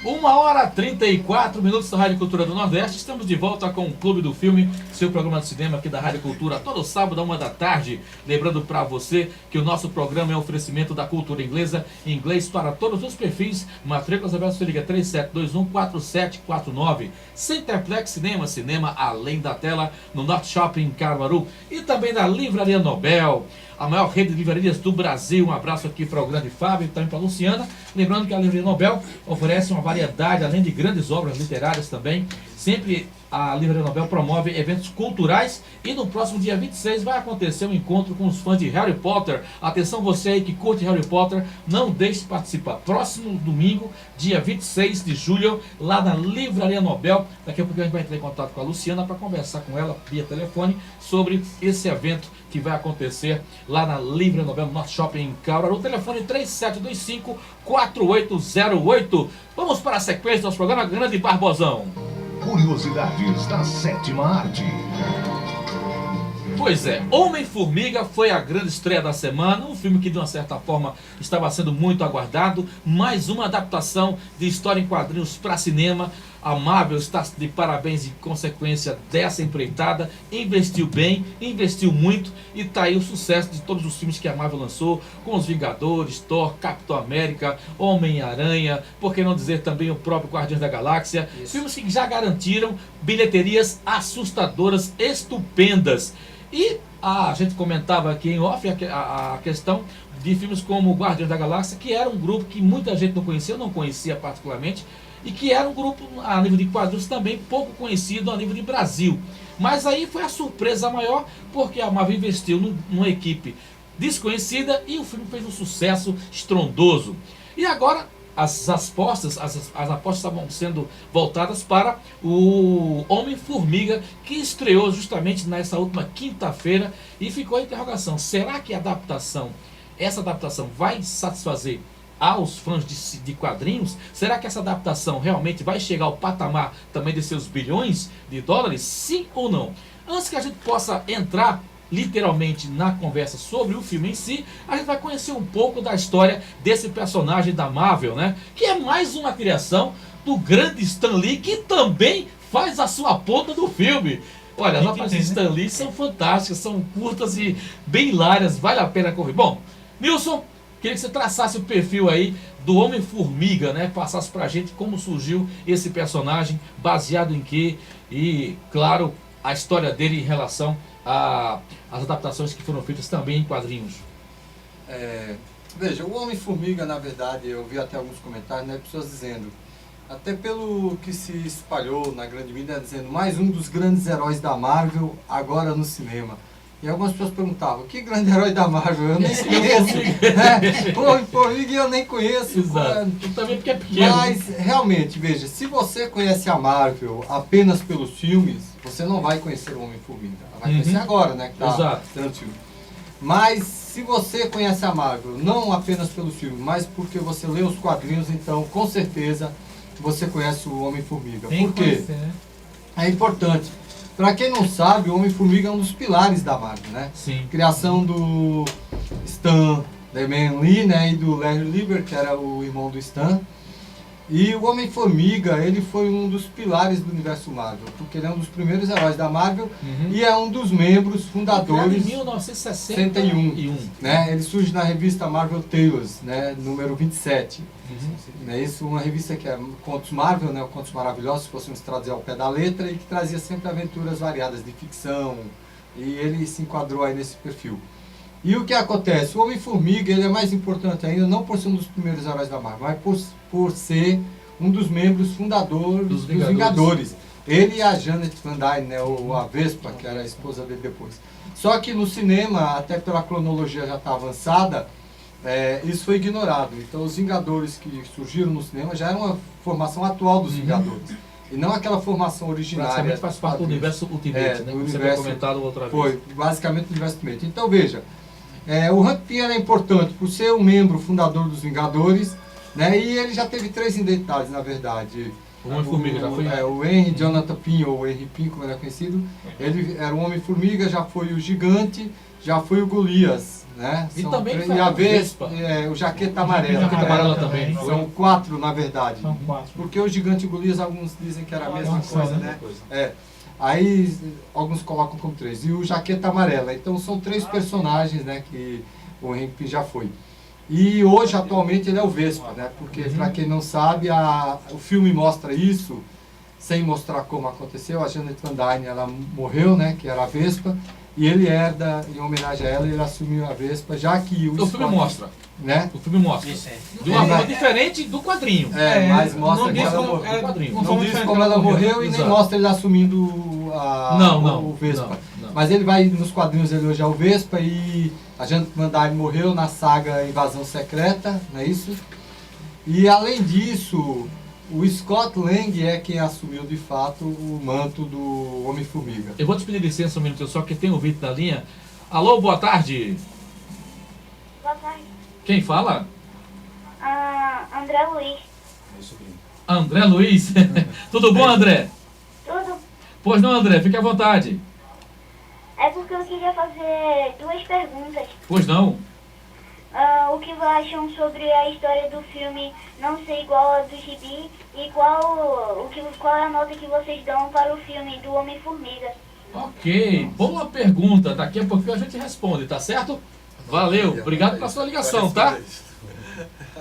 1h34 da Rádio Cultura do Nordeste. Estamos de volta com o Clube do Filme, seu programa de cinema aqui da Rádio Cultura, todo sábado, à 1h. Lembrando para você que o nosso programa é um oferecimento da cultura inglesa, inglês para todos os perfis. Matrículas abertas, se liga 37214749. Centerplex Cinema, cinema além da tela, no Norte Shopping em Caruaru. E também da Livraria Nobel, a maior rede de livrarias do Brasil. Um abraço aqui para o grande Fábio e também para a Luciana. Lembrando que a Livraria Nobel oferece uma variedade, além de grandes obras literárias também. Sempre a Livraria Nobel promove eventos culturais e no próximo dia 26 vai acontecer um encontro com os fãs de Harry Potter. Atenção você aí que curte Harry Potter, não deixe de participar. Próximo domingo, dia 26 de julho, lá na Livraria Nobel. Daqui a pouco a gente vai entrar em contato com a Luciana para conversar com ela via telefone sobre esse evento que vai acontecer lá na Livraria Nobel, no Norte Shopping em Caruaru. O telefone 3725-4808. Vamos para a sequência do nosso programa, Grande Barbosão. Curiosidades da sétima arte. Pois é, Homem-Formiga foi a grande estreia da semana, um filme que de uma certa forma estava sendo muito aguardado, mais uma adaptação de história em quadrinhos para cinema. A Marvel está de parabéns em consequência dessa empreitada, investiu bem, investiu muito e está aí o sucesso de todos os filmes que a Marvel lançou, com os Vingadores, Thor, Capitão América, Homem-Aranha, por que não dizer também o próprio Guardiões da Galáxia. Isso. Filmes que já garantiram bilheterias assustadoras, estupendas. E a gente comentava aqui em off a questão de filmes como Guardiões da Galáxia, que era um grupo que muita gente não conhecia, eu não conhecia particularmente, e que era um grupo a nível de quadrinhos também pouco conhecido a nível de Brasil. Mas aí foi a surpresa maior, porque a Marvel investiu numa equipe desconhecida e o filme fez um sucesso estrondoso. E agora as apostas estavam sendo voltadas para o Homem-Formiga, que estreou justamente nessa última quinta-feira, e ficou a interrogação: será que essa adaptação vai satisfazer aos fãs de quadrinhos? Será que essa adaptação realmente vai chegar ao patamar também de seus bilhões de dólares? Sim ou não? Antes que a gente possa entrar literalmente na conversa sobre o filme em si, a gente vai conhecer um pouco da história desse personagem da Marvel, né? Que é mais uma criação do grande Stan Lee, que também faz a sua ponta do filme. Olha, as aparições de Stan Lee são fantásticas, são curtas e bem hilárias, vale a pena correr. Bom, Nilson, queria que você traçasse o perfil aí do Homem-Formiga, né? Passasse pra gente como surgiu esse personagem, baseado em quê, e, claro, a história dele em relação às adaptações que foram feitas também em quadrinhos. Veja, o Homem-Formiga, na verdade, eu vi até alguns comentários, né? Pessoas dizendo, até pelo que se espalhou na grande mídia, dizendo mais um dos grandes heróis da Marvel agora no cinema. E algumas pessoas perguntavam, que grande herói da Marvel? Eu nem conheço. Homem-Formiga eu nem conheço. Exato. Também porque é pequeno. Mas, realmente, veja, se você conhece a Marvel apenas pelos filmes, você não vai conhecer o Homem-Formiga. Vai conhecer agora, né? Que tá dando filme. Mas, se você conhece a Marvel, não apenas pelos filmes, mas porque você lê os quadrinhos, então, com certeza, você conhece o Homem-Formiga. Por quê? É importante. Para quem não sabe, o Homem-Formiga é um dos pilares da Marvel, né? Sim. Criação do Stan Lee, né? E do Larry Lieber, que era o irmão do Stan. E o Homem-Formiga, ele foi um dos pilares do universo Marvel, porque ele é um dos primeiros heróis da Marvel e é um dos membros fundadores. Em 1961. Né? Ele surge na revista Marvel Tales, né? Número 27. Isso, uma revista que é Contos Marvel, né? Contos Maravilhosos, se fôssemos traduzir ao pé da letra, e que trazia sempre aventuras variadas de ficção, e ele se enquadrou aí nesse perfil. E o que acontece? O Homem-Formiga, ele é mais importante ainda, não por ser um dos primeiros heróis da Marvel, mas por ser um dos membros fundadores dos Vingadores. Ele e a Janet Van Dyne, né, ou a Vespa, que era a esposa dele depois. Só que no cinema, até pela cronologia já está avançada, isso foi ignorado. Então os Vingadores que surgiram no cinema já eram uma formação atual dos Vingadores. E não aquela formação originária. Praticamente faz parte do universo Ultimate, né? Você havia comentado outra vez. Foi, basicamente o universo Ultimate. Então veja, o Hank Pym é importante por ser um membro fundador dos Vingadores, né? E ele já teve 3 identidades, na verdade. O Homem-Formiga já foi? O Henry Jonathan Pym, ou Henry Pym, como ele é conhecido. Ele era o Homem-Formiga, já foi o Gigante, já foi o Golias, né? E também E a Vespa. o Jaqueta Amarela. Jaqueta Amarela também. São 4, na verdade. São 4. Porque o Gigante Golias, alguns dizem que era a mesma Não, coisa, só, né? Aí alguns colocam como 3. E o Jaqueta Amarela. Então são 3 personagens, né, que o Hank Pym já foi. E hoje, atualmente, ele é o Vespa, né? Porque, para quem não sabe, o filme mostra isso, sem mostrar como aconteceu. A Janet Van Dyne, ela morreu, né? Que era a Vespa. E ele herda, em homenagem a ela, ele assumiu a Vespa, já que o filme mostra. Né? O filme mostra. Isso é. De uma forma diferente do quadrinho. Mas mostra não que diz ela como- morreu. do quadrinho. Não diz como ela morreu e nem Exato. mostra ele assumindo o Vespa. não. Mas ele vai, nos quadrinhos, ele hoje é o Vespa e a Janet Van Dyne morreu na saga Invasão Secreta, não é isso? E além disso, o Scott Lang é quem assumiu de fato o manto do Homem-Formiga. Eu vou te pedir licença um minuto só, porque tem ouvinte na linha. Alô, boa tarde. Boa tarde. Quem fala? André Luiz. André Luiz. Tudo bom, André? Tudo? Pois não, André, fique à vontade. É porque eu queria fazer 2 perguntas. Pois não. O que vocês acham sobre a história do filme não ser igual a do Gibi e qual é a nota que vocês dão para o filme do Homem-Formiga? Ok, boa pergunta. Daqui a pouquinho a gente responde, tá certo? Valeu, obrigado pela sua ligação, tá?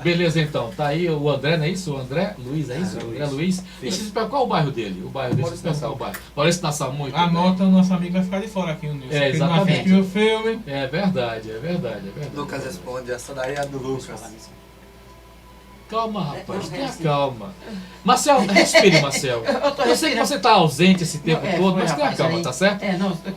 Beleza, então. Tá aí o André, não é isso? O André Luiz, é isso? André Luiz. Deixa eu explicar qual é o bairro dele. O bairro dele, deixa eu explicar o bairro. Maurício Nassau, muito A bem. nota, o nosso amigo vai ficar de fora aqui, o Nilson. É, Ele não exatamente. assistiu o filme. É verdade, é verdade, é verdade. Lucas responde, essa daí é a do Lucas. Calma, rapaz, tenha calma. Marcel, respire, Marcel. Eu sei que você está ausente esse tempo todo, mas tenha calma, tá certo?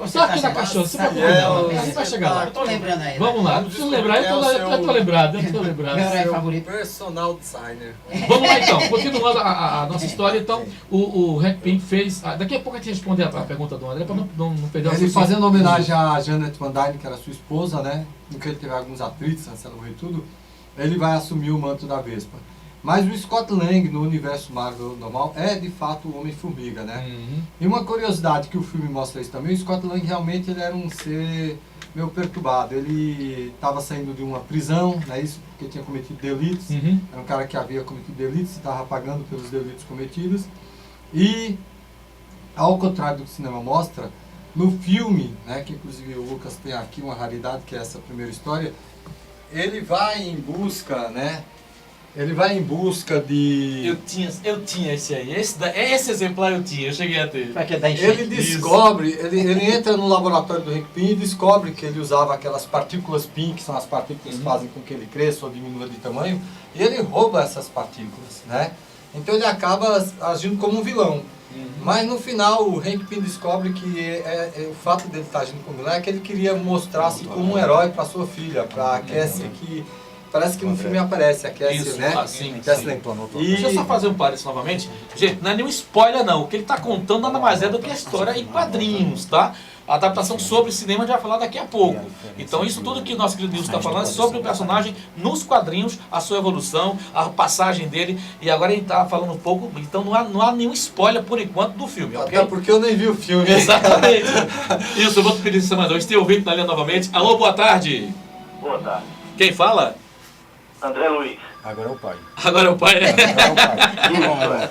Só aqui na caixona, você vai a gente vai chegar lá. Eu tô lembrando aí. Vamos lá, não precisa lembrar, eu tô lembrado, eu tô lembrado. Meu herói favorito. Personal designer. Vamos lá então, continuando a nossa história, então, o Hank Pym fez. Daqui a pouco a gente responde a pergunta do André para não perder o Ele raciocínio. fazendo homenagem a Janet Van Dyne, que era sua esposa, né? No que ele teve alguns atritos, antes dela morrer e tudo, ele vai assumir o manto da Vespa. Mas o Scott Lang, no universo Marvel normal, é de fato o Homem-Formiga, né? Uhum. E uma curiosidade que o filme mostra isso também, o Scott Lang realmente ele era um ser meio perturbado. Ele estava saindo de uma prisão, né? Isso porque tinha cometido delitos. Uhum. Era um cara que havia cometido delitos e estava pagando pelos delitos cometidos. E, ao contrário do que o cinema mostra, no filme, né, que inclusive o Lucas tem aqui uma raridade, que é essa primeira história, ele vai em busca, né? Ele vai em busca de... Eu tinha esse aí. Esse exemplar eu tinha, eu cheguei a ter. Pra que dar enchente? Ele descobre, ele entra no laboratório do Hank Pym e descobre que ele usava aquelas partículas Pym, que são as partículas que fazem com que ele cresça ou diminua de tamanho, e ele rouba essas partículas, né? Então ele acaba agindo como um vilão. Mas no final o Hank Pym descobre que o fato dele estar agindo como vilão é que ele queria mostrar-se como um herói para sua filha, para a Cassie, que parece que no filme aparece a Cassie, Isso, né? assim, Cassie sim. Lang. Deixa eu só fazer um parênteses novamente. Gente, não é nenhum spoiler não. O que ele está contando nada mais é do que a história em quadrinhos, tá? A adaptação sobre cinema a gente vai falar daqui a pouco. Então isso tudo que o nosso querido Nilson está falando é sobre o personagem nos quadrinhos, a sua evolução, a passagem dele. E agora ele está falando um pouco, então não há nenhum spoiler por enquanto do filme, ok? Até porque eu nem vi o filme. Exatamente. Isso, eu vou te pedir licença mais uma vez. Tem ouvinte na linha novamente. Alô, boa tarde. Boa tarde. Quem fala? André Luiz. Agora é o pai. Agora é o pai. Agora é o pai.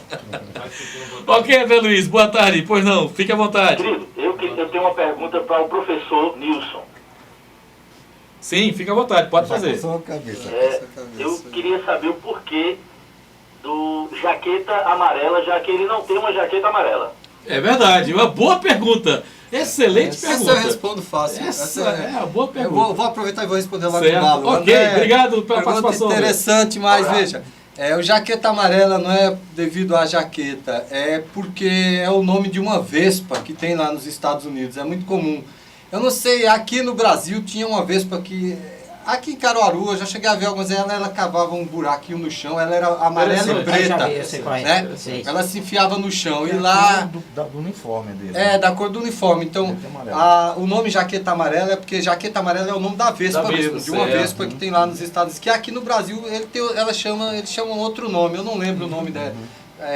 Ok, André Luiz, boa tarde. Pois não, fique à vontade. Querido, eu tenho uma pergunta para o professor Nilson. Sim, fique à vontade, pode fazer. Só a cabeça. Eu queria saber o porquê do jaqueta amarela, já que ele não tem uma jaqueta amarela. É verdade, uma boa pergunta. Excelente Essa pergunta. eu respondo fácil. Essa é uma boa Eu pergunta. vou aproveitar e vou responder logo Certo. no embalo. Ok, André, obrigado pela pergunta participação. interessante, mas veja, o jaqueta amarela não é devido à jaqueta, é porque é o nome de uma vespa que tem lá nos Estados Unidos, é muito comum. Eu não sei, aqui no Brasil tinha uma vespa que... Aqui em Caruaru, eu já cheguei a ver algumas, ela cavava um buraquinho no chão, ela era amarela e Interessante. Já preta, vi, eu sei qual é. né? Sei. Ela se enfiava no chão e lá... Do uniforme dele. Da cor do uniforme. Então, Jaqueta amarela. o nome jaqueta amarela é porque jaqueta amarela é o nome da vespa, Da vespa, mesmo, de uma certo. vespa que tem lá nos Estados Unidos. Que aqui no Brasil eles chamam outro nome, eu não lembro o nome da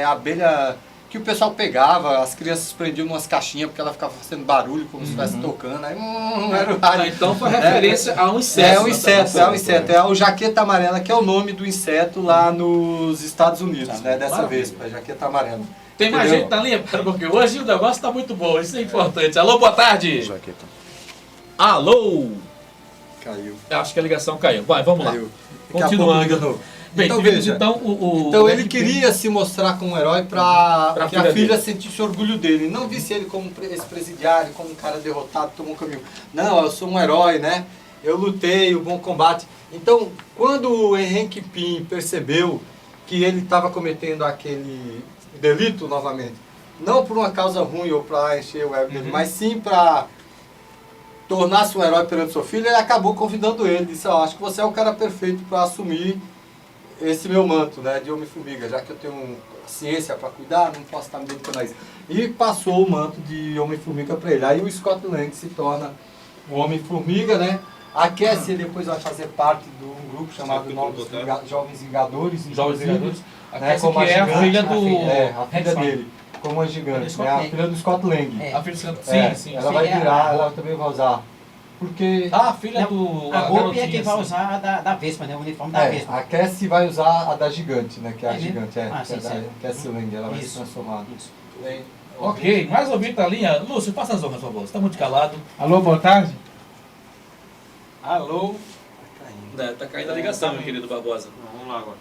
abelha que o pessoal pegava, as crianças prendiam umas caixinhas porque ela ficava fazendo barulho como se estivesse tocando. Aí, era o rádio. Então foi referência a um inseto. É um inseto, é o jaqueta amarela, que é o nome do inseto lá nos Estados Unidos, né? Dessa vez, a jaqueta amarela. Tem mais gente na linha? Porque hoje o negócio está muito bom, isso é importante. Alô, boa tarde. Jaqueta. Alô. Caiu. Acho que a ligação caiu. Vai, vamos lá. Caiu. Daqui a pouco Continuando. liga de novo. Bem, Então, tivemos, veja, então então ele queria se mostrar como um herói para que a filha filha dele. sentisse orgulho dele. Não visse ele como esse presidiário, como um cara derrotado, tomou um caminho. Não, eu sou um herói, né? Eu lutei, o bom combate. Então, quando o Henrique Pym percebeu que ele estava cometendo aquele delito novamente, não por uma causa ruim ou para encher o ego dele, mas sim para tornar-se um herói perante seu filho, ele acabou convidando ele. Disse, acho que você é o cara perfeito para assumir esse meu manto, né, de Homem-Formiga, já que eu tenho ciência para cuidar, não posso estar me dedicando a isso. E passou o manto de Homem-Formiga para ele. Aí o Scott Lang se torna o Homem-Formiga, né? A Cassie depois vai fazer parte de um grupo chamado Jovens Vingadores. Jovens Vingadores. A Né, Cassie como que é a gigante, filha do... a filha dele, como a gigante, né? A filha do Scott Lang. A filha do... É, Sim. ela vai virar, ela também vai usar. Porque Ah, a filha do... A Golpe é garotinha, quem vai assim. usar da Vespa, né? O uniforme da Vespa. a Cassie vai usar a da gigante, né? Que é a É mesmo? gigante, Ah, que é sim, da sim. Cassie Lang, ela vai se Isso. transformar. Isso. Bem, Ok, mais ouvinte na linha. Lúcio, faça as honras, por favor. Você está muito calado. Alô, boa tarde. Alô. Tá caindo a ligação, meu querido Barbosa. Vamos lá agora.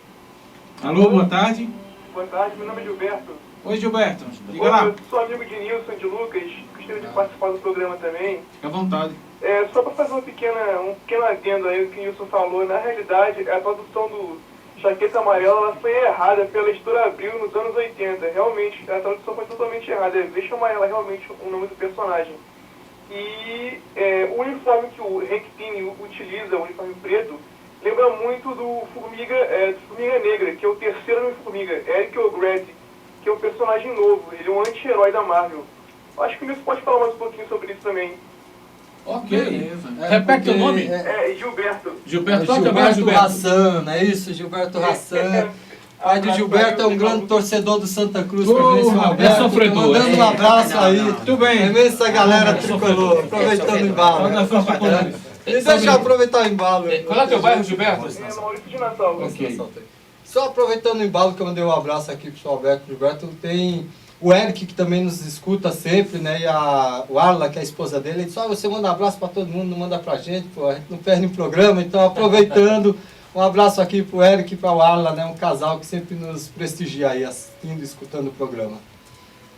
Alô, boa tarde. Boa tarde, meu nome é Gilberto. Oi, Gilberto. Diga lá. Eu sou amigo de Nilson, de Lucas, gostaria de participar do programa também. Fica à vontade. Só para fazer um pequeno adendo aí o que o Nilson falou, na realidade a tradução do Jaqueta Amarela ela foi errada pela Editora Abril nos anos 80. Realmente, a tradução foi totalmente errada. Deixa Amarela realmente o nome do personagem. E o uniforme que o Hank Pym utiliza, o uniforme preto, lembra muito do Formiga Negra, que é o terceiro Homem-Formiga, Eric O'Grady, que é um personagem novo, ele é um anti-herói da Marvel. Acho que o Nilson pode falar mais um pouquinho sobre isso também. Ok. Beleza. Repete o nome. Gilberto. Gilberto. Qual que é o Gilberto Gilberto? Hassan, não é isso? Gilberto Hassan. Pai do Gilberto é um grande torcedor do Santa Cruz. é sofredor. Mandando um abraço aí. Tudo bem. É mesmo essa galera tricolor, aproveitando o embalo. E deixa eu aproveitar o embalo. Qual é o teu bairro, Gilberto? É Maurício de Natal. Ok. Só aproveitando o embalo que eu mandei um abraço aqui pro Alberto Gilberto, tem o Eric que também nos escuta sempre, né? E o Arla, que é a esposa dele, ele disse, você manda um abraço para todo mundo, não manda pra gente, pô, a gente não perde o programa, então aproveitando, um abraço aqui pro Eric e para o Arla, né? Um casal que sempre nos prestigia aí, assistindo e escutando o programa.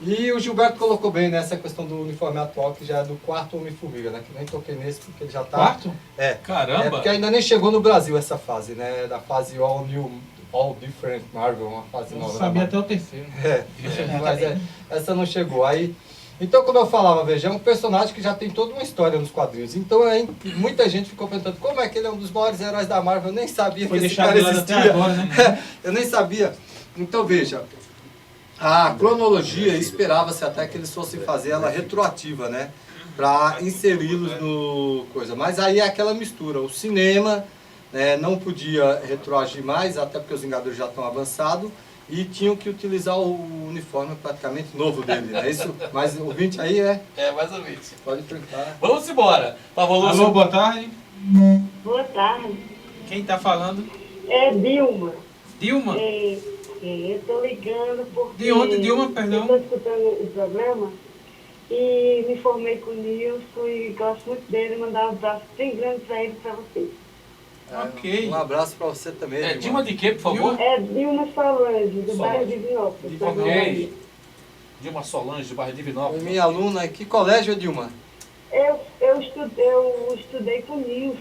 E o Gilberto colocou bem nessa questão do uniforme atual, que já é do quarto Homem-Formiga, né? Que nem toquei nesse, porque ele já tá... Quarto? É. Caramba. É porque ainda nem chegou no Brasil essa fase, né? Da fase All Different Marvel, uma fase Eu nova. sabia da até o terceiro. Marvel. Essa não chegou. Aí, então, como eu falava, veja, é um personagem que já tem toda uma história nos quadrinhos. Então, muita gente ficou perguntando como é que ele é um dos maiores heróis da Marvel. Eu nem sabia Foi que esse deixado cara de lado existia. até agora, né? Eu nem sabia. Então, veja, a cronologia esperava-se até que eles fossem fazer ela retroativa, né? Para inseri-los no coisa. Mas aí é aquela mistura. O cinema não podia retroagir mais, até porque os Vingadores já estão avançados, e tinham que utilizar o uniforme praticamente novo dele. É isso? Mas o ouvinte aí É, mais ou menos. pode perguntar. Vamos embora. Por favor, Lúcio. Alô, boa tarde. Boa tarde. Quem tá falando? É Dilma. Dilma? Eu estou ligando porque... De onde, Dilma, perdão? Eu estou escutando o programa e me formei com o Nilson e gosto muito dele. Mandar um abraço bem grande para ele e para você. Ok. Um abraço para você também. Dilma de quê, por favor? É Dilma Solange, do bairro de Divinópolis. Ok. Dilma Solange, do bairro de Divinópolis. Minha aluna, que colégio, Dilma? Eu estudei com o Nilson.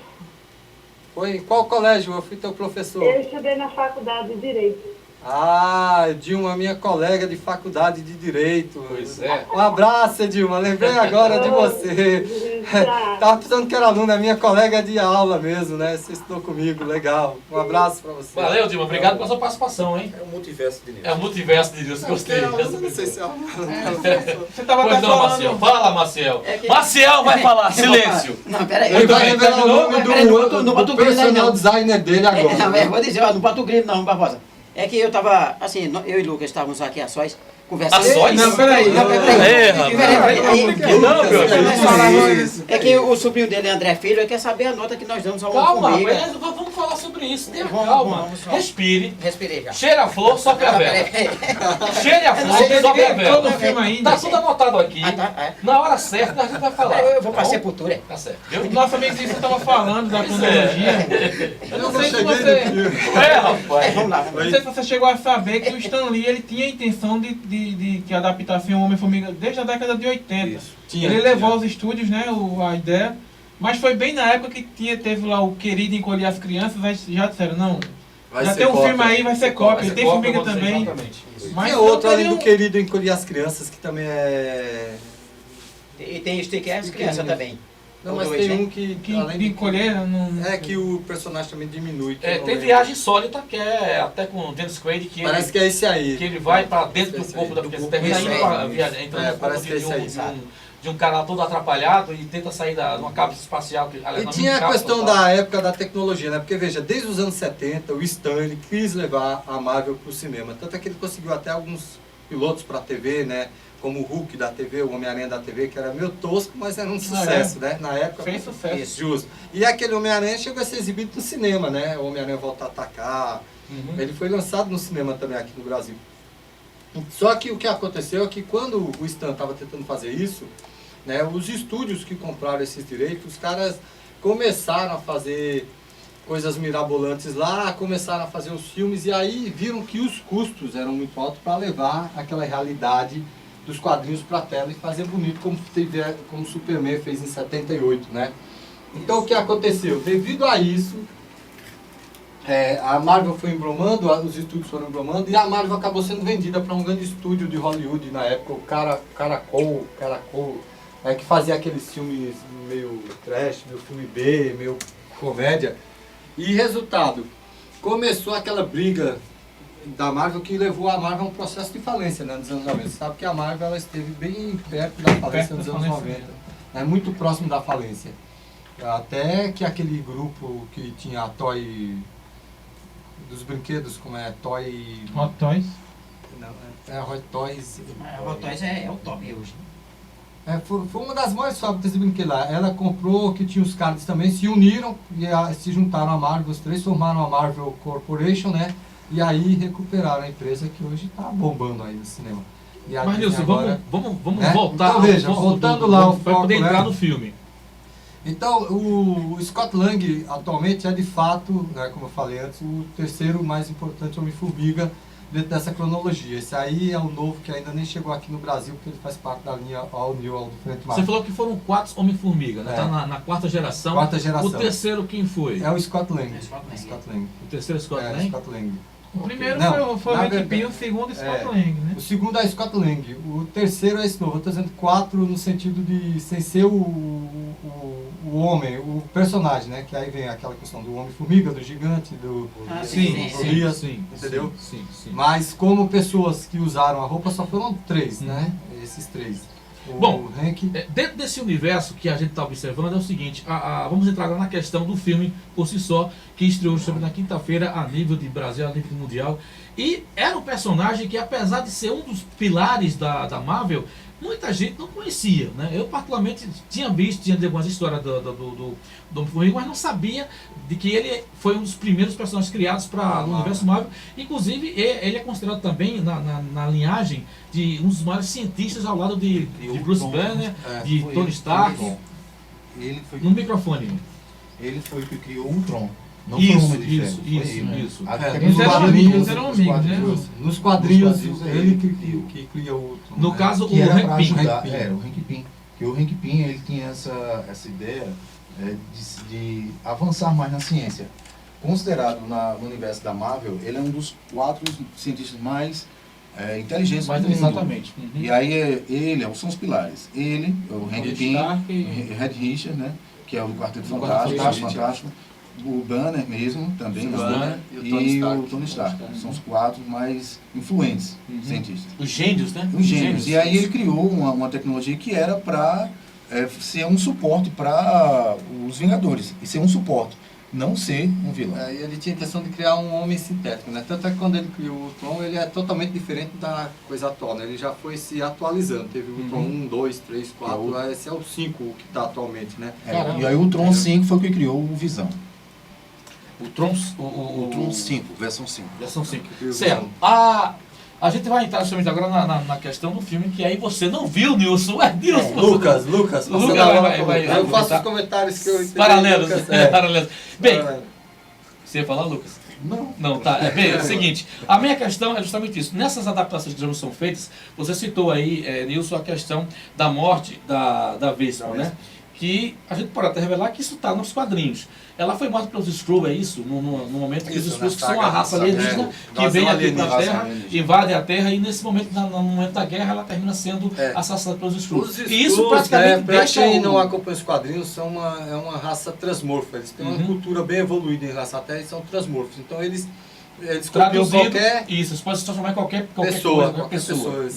Foi em qual colégio? Eu fui teu professor. Eu estudei na faculdade de Direito. Ah, Dilma, minha colega de faculdade de Direito. Pois é. Um abraço, Dilma. Lembrei agora de você. Tava pensando que era aluna, minha colega de aula mesmo, né? Você estudou comigo, legal. Um abraço pra você. Valeu, Dilma. Obrigado pela sua participação, hein? É o multiverso de Nilson. É o multiverso de Deus. Gostei. Não sei se é aluna. Você tava Pois até não, falando... Maciel. Fala, Maciel. É que- Maciel vai falar. Silêncio. Não, peraí. Ele vai Muito bem, revelar o terminou? nome Peraí, não boto do o grilo aí, personal não. designer dele Não, agora. vou dizer, ó, não bota o grilo não, Barbosa. É que eu tava, assim, eu e o Lucas estávamos aqui a sós, conversando. só isso? Não, peraí. Não, meu É que o sobrinho dele, André Filho, ele quer saber a nota que nós damos ao Calma, Homem-Formiga. rapaz, vamos falar sobre isso. Tenha Vamos, calma. vamos, Respire. Respirei já. Cheira a flor, sopre a vela. Cheire a flor, sopre a Todo vela. filme ainda. Tá tudo anotado aqui. Tá, é. Na hora certa a gente vai falar. Eu vou pra Tá bom? sepultura. Tá certo. O nosso amigo Cícero estava falando da cronologia. Eu não sei se você... Rapaz. Vamos lá, Não vamos lá. sei se você chegou a saber que o Stan Lee ele tinha a intenção de que adaptasse o Homem-Formiga desde a década de 80. Ele levou aos estúdios, né, a ideia, mas foi bem na época que teve lá o Querido Encolher as Crianças, aí já disseram, não, já tem um filme aí, vai ser cópia, tem Formiga também. Mas Tem outro não além do teriam- Querido Encolher as Crianças, que também é... E tem Stick as crianças também. Não, Os mas dois, tem né? um que Que além de de encolher, não... É que o personagem também diminui. que eu não Tem lembro. Viagem Insólita, que é até com o Dennis Quaid, que Parece que é esse aí. ele vai pra dentro do Esse corpo aí, da do criança. corpo Termina desse indo aí. pra viagem, entrando no corpo parece que é esse aí. de um cara lá todo atrapalhado e tenta sair de uma cápsula espacial. E tinha a questão da época da tecnologia, né? Porque veja, desde os anos 70, o Stan quis levar a Marvel pro cinema. Tanto é que ele conseguiu até alguns pilotos pra TV, né? Como o Hulk da TV, o Homem-Aranha da TV, que era meio tosco, mas era um sucesso, né? Na época. Fez sucesso. Isso. Justo. E aquele Homem-Aranha chegou a ser exibido no cinema, né? O Homem-Aranha Volta a Atacar. Ele foi lançado no cinema também aqui no Brasil. Só que o que aconteceu é que quando o Stan estava tentando fazer isso, né, os estúdios que compraram esses direitos, os caras começaram a fazer coisas mirabolantes lá, começaram a fazer os filmes e aí viram que os custos eram muito altos para levar aquela realidade dos quadrinhos para a tela e fazer bonito como o Superman fez em 78, né? Então o que aconteceu? Devido a isso, a Marvel foi embromando, os estúdios foram embromando e a Marvel acabou sendo vendida para um grande estúdio de Hollywood na época, o Caracol, que fazia aqueles filmes meio trash, meio filme B, meio comédia. E resultado, começou aquela briga da Marvel que levou a Marvel a um processo de falência, né, nos anos 90. Você sabe que a Marvel ela esteve bem perto da falência nos anos 90, muito próximo da falência. Até que aquele grupo que tinha a Toy dos brinquedos, como é Toy... Hot Toys. Não, Hot Toys. Hot Toys é o top hoje. Foi uma das maiores fábricas de brinquedos lá. Ela comprou, que tinha os caras também, se uniram e se juntaram à Marvel, os três formaram a Marvel Corporation, né? E aí recuperaram a empresa que hoje está bombando aí no cinema. E a Mas Disney Nilson, agora, vamos né? voltar Então veja, ao foco voltando lá ao para foco, poder entrar né? no filme. Então, o Scott Lang atualmente é de fato, né, como eu falei antes, o terceiro mais importante Homem-Formiga dentro dessa cronologia. Esse aí é o novo que ainda nem chegou aqui no Brasil, porque ele faz parte da linha All New, All Different Marvel. Você falou que foram 4 Homem-Formiga, né? É. Tá na quarta geração. Quarta geração. O terceiro quem foi? É o Scott Lang. Scott Lang. O terceiro Scott É, Lang? Scott Lang. O primeiro Não, foi o na Hank verdade- Pym, o segundo Scott É. Lang, né? O segundo é Scott Lang. O terceiro é esse novo. Eu estou dizendo 4 no sentido de sem ser o homem, o personagem, né? Que aí vem aquela questão do Homem-Formiga, do gigante, do Golias, sim, entendeu? Sim. Mas como pessoas que usaram a roupa só foram 3, né? Esses 3. Bom, Hank... dentro desse universo que a gente está observando é o seguinte, vamos entrar agora na questão do filme por si só, que estreou justamente na quinta-feira a nível de Brasil, a nível mundial. E era um personagem que, apesar de ser um dos pilares da Marvel, muita gente não conhecia, né? Eu particularmente tinha visto, tinha algumas histórias do Homem-Formiga, mas não sabia de que ele foi um dos primeiros personagens criados para o universo Marvel. Inclusive, ele é considerado também na linhagem de um dos maiores cientistas ao lado de Bruce Banner, de Tony Stark. Ele foi, No microfone. ele foi o que criou o Ultron. Não Isso, foi o Homem de isso, Ferro, foi isso, ele, né? isso. A É, diferença nos dos quadrinhos, nos eram amigos, né? quadrinhos, Nos quadrinhos, Nos quadrinhos, ele que cria o Ultron, No né? caso, que o era Hank para Pym. ajudar, Hank Pym. era o Hank Pym. Porque o Hank Pym, ele tinha essa ideia de avançar mais na ciência. Considerado no universo da Marvel, ele é um dos 4 cientistas mais inteligentes do mundo. Exatamente. E aí são os pilares. Ele, o Hank Pym, Stark Red Richard, né? Que é o Quarteto Do Fantástico, Quarteto Fantástico. O Banner mesmo, também. O né? Banner E o Tony Stark. São os 4 mais influentes cientistas. Os gênios, né? Os gênios. E aí ele criou uma tecnologia que era para ser um suporte para os Vingadores. E ser um suporte. não ser um vilão. E ele tinha a intenção de criar um homem sintético, né? Tanto é que quando ele criou o Ultron, ele é totalmente diferente da coisa atual, né? Ele já foi se atualizando. Teve o Ultron 1, 2, 3, 4, esse é o 5 que está atualmente, né? E aí o Ultron 5 foi o que criou o Visão. O Tron, Ultron 5, versão 5. Versão 5. Certo. A gente vai entrar justamente agora na questão do filme, que aí você não viu, Nilson. Nilson. Lucas, vai eu faço os comentários que eu entendi. Paralelos. Paralelos. Bem, Paralelo. você ia falar, Lucas? Não. Não, tá. Bem, é o seguinte, a minha questão é justamente isso. Nessas adaptações que já são feitas, você citou aí, Nilson, a questão da morte da Vespa, né? Que a gente pode até revelar que isso está nos quadrinhos. Ela foi morta pelos Skrull, é isso? No momento que os Skrulls, que são a raça alienígena, que vem aqui para a Terra, invade a Terra, e nesse momento, no momento da guerra, ela termina sendo assassinada pelos Skrulls. E isso praticamente deixa... Para quem não acompanha os quadrinhos, é uma raça transmorfa. Eles têm uma cultura bem evoluída em relação à Terra e são transmorfos. Então eles copiam qualquer... Isso, você pode se transformar em qualquer pessoa. Qualquer pessoa.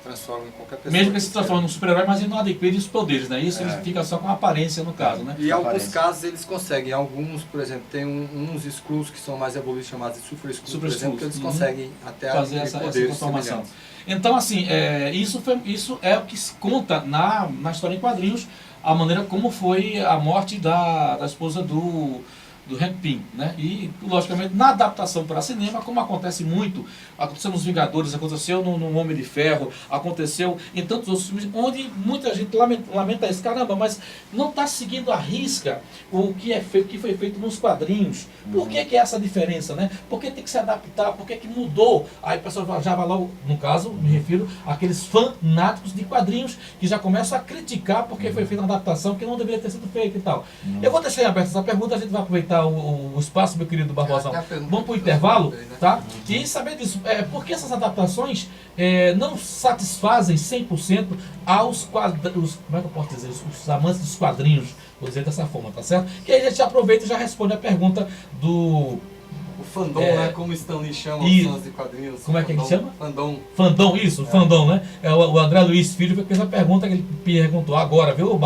Transforma em qualquer pessoa. Mesmo que se transforme num super-herói, mas ele não adquire os poderes, né? Isso ele fica só com a aparência, no caso, né? E em alguns casos eles conseguem. Alguns, por exemplo, tem uns Skrulls que são mais evoluídos, chamados de Super Skrulls, por exemplo, que eles conseguem até fazer essa transformação. Então, assim, isso é o que se conta na história em quadrinhos, a maneira como foi a morte da esposa do Hank Pym, né? E, logicamente, na adaptação para cinema, como acontece muito, aconteceu nos Vingadores, aconteceu no Homem de Ferro, aconteceu em tantos outros filmes, onde muita gente lamenta isso, caramba, mas não está seguindo à risca o que foi feito nos quadrinhos. Por que é essa diferença, né? Por que tem que se adaptar? Por que mudou? Aí o pessoal já vai logo, no caso, me refiro àqueles fanáticos de quadrinhos que já começam a criticar porque foi feita uma adaptação que não deveria ter sido feita e tal. Eu vou deixar em aberto essa pergunta, a gente vai aproveitar o espaço, meu querido Barbosão. Vamos para o intervalo, tá? E saber disso, por que essas adaptações não satisfazem 100% aos quadrinhos, como é que eu posso dizer, os amantes dos quadrinhos, vou dizer dessa forma, tá certo? Que aí a gente aproveita e já responde a pergunta do... O fandom, né? Como Stanley chama os fãs de quadrinhos. Como é que ele chama? Fandom. Fandom, isso, fandom, né? O André Luiz Filho fez essa pergunta que ele perguntou agora, viu,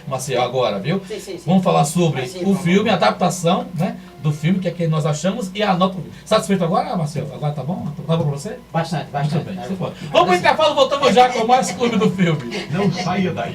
Maciel, agora, viu? Sim. Vamos falar sobre o filme, a adaptação, né? Do filme, que é que nós achamos, e a nota. Satisfeito agora, Marcelo? Agora tá bom? Tá bom pra você? Bastante. Muito bem, você pode. Vamos pro intervalo, voltamos já com mais Clube do Filme. Não saia daí.